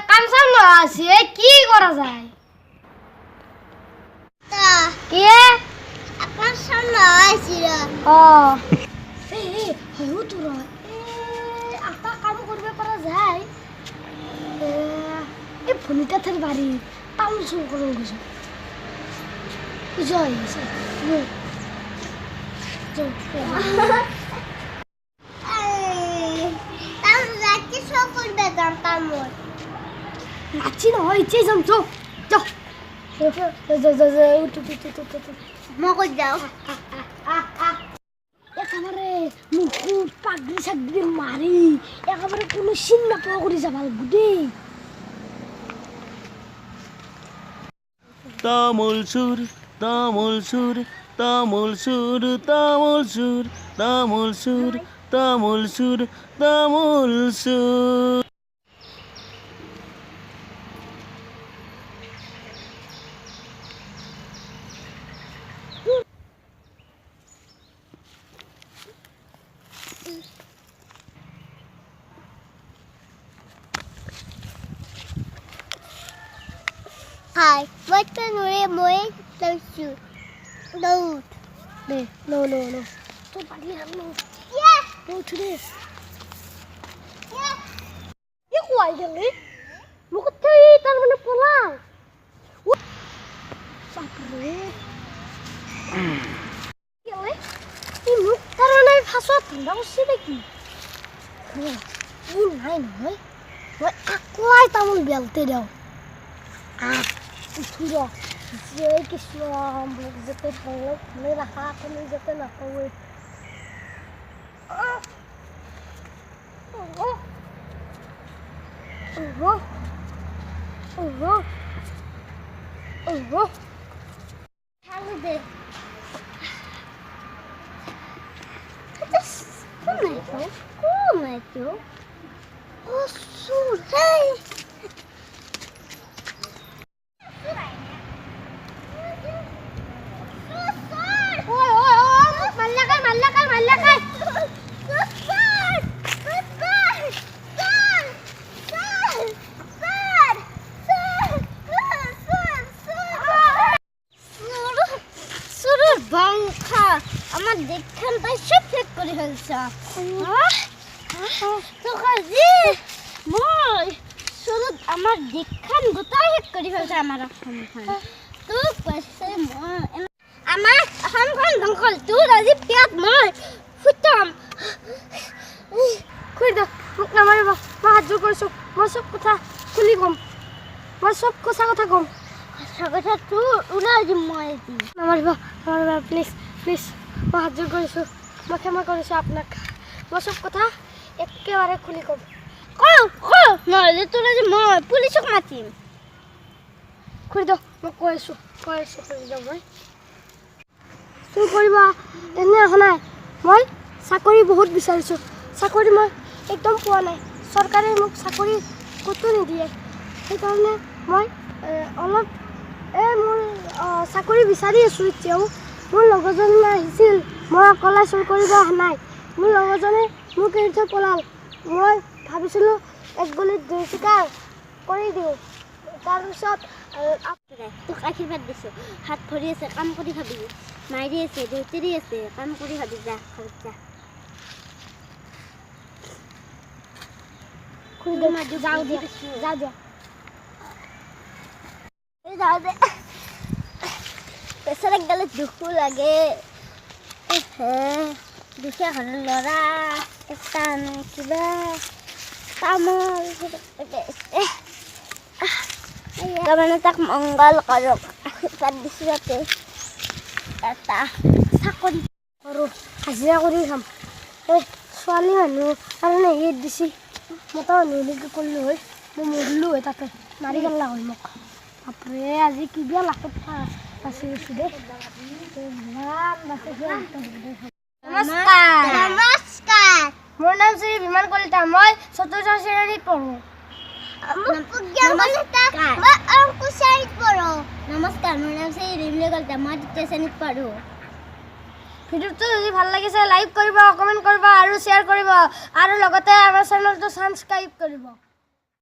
কাম চাম আছে কি করা যায় কি কাম চাম আছে হয়ো তোর একটা কাম করবে পারা যায় এই ফোনটা থেকে বাড়ি তামুল চুর করে গেছে জয় নাচি না হয় ইচ্ছে যাম চো চো মগজ যাও একেবারে মুকুট পাগড়ি সাগড়ি মারি একেবারে কোনো চিন্তা পাওয়া করে যাবা গুডে তামুল সুর তামুল সুর তামুল সুর তামুল সুর তামুল সুর তামুল সুর তামুল সুর Hi, what's the name of the shoe? No. No. Don't body him, no. Yeah. No to this. Yeah. You why you? Look at it, I'm gonna pull out. What? Sakre. Gile? You look at it, I'm hot. That was silly. You know, what? Why tamul belte daw? Udah, jadi kisah belum jatuh peluk, merah aku ni jatuh nak kau. Kalau deh, kau itu, oh surai. আমার দেখখান তাই সব fake করে ফেলছে তো কাজে মই শুধু আমার দেখখান গোটাই ফেক করে ফেলছে আমার অসমখান তো কইছে আমার অসমখান ধ্বংস তোর আজি পেট মই ফুটাম কই দা মোক নামাৰিবা মই হাত জোৰ কৰিছো মই সব কথা খুলি কম মই সব কথা কম কথা তোৰ ওলাই দিম মই আজি নামাৰিবা প্লিজ মই হাত জোৰ কৰিছোঁ মই ক্ষমা কৰিছোঁ আপোনাক মই চব কথা একেবাৰে খুলি ক'ম নহ'লে তোৰ আজি মই পুলিচক মাতিম খুলি দিয়ক মই কৈ আছোঁ খুলি দিয়ক মই চুৰ কৰিব এনে অহা নাই মই চাকৰি বহুত বিচাৰিছোঁ চাকৰি মই একদম পোৱা নাই চৰকাৰে মোক চাকৰি ক'তো নিদিয়ে সেইকাৰণে মই অলপ মোৰ চাকৰি বিচাৰি আছোঁ এতিয়াও মোৰ লগৰজনী আহিছিল মই অকলে চুৰ কৰিব অহা নাই মোৰ লগৰজনে মোক এৰি থৈ পলাল মই ভাবিছিলোঁ এক গলিত দুই চিকাৰ কৰি দিওঁ তাৰপিছত তোক আশীৰ্বাদ দিছোঁ হাত ভৰি আছে কাম কৰি খাবি মাইৰি আছে দেউতিৰি আছে কাম কৰি খাবি যা ঘৰত যা যাওঁ দে পেছাৰত গ'লে দুখো লাগে দুখীয়া ঘৰৰ ল'ৰা এটা কিবা তামোল তাৰমানে তাক মংগল কৰক আশীৰ্বাদ দিছোঁ যাতে এটা চাকৰি কৰোঁ হাজিৰা কৰি খাম ছোৱালী মানুহ কাৰণে ইয়াত দিছে মতা মানুহ কৰিলোঁ হয় মই মৰিলোঁ হয় তাতে মাৰি পেলালা হয় মোক বাপৰে আজি কিবা লাখত বাচি গৈছোঁ দেই নমস্কাৰ মোৰ নাম শ্ৰী বিমান কলিতা মই চতুৰ্থ শ্ৰেণীত পঢ়োঁ নমস্কাৰ মোৰ নাম শ্ৰী ৰিমলি কলিতা মই তৃতীয় শ্ৰেণীত পঢ়োঁ ভিডিঅ'টো যদি ভাল লাগিছে লাইক কৰিব কমেণ্ট কৰিব আৰু শ্বেয়াৰ কৰিব আৰু লগতে আমাৰ চেনেলটো ছাবস্ক্ৰাইব কৰিব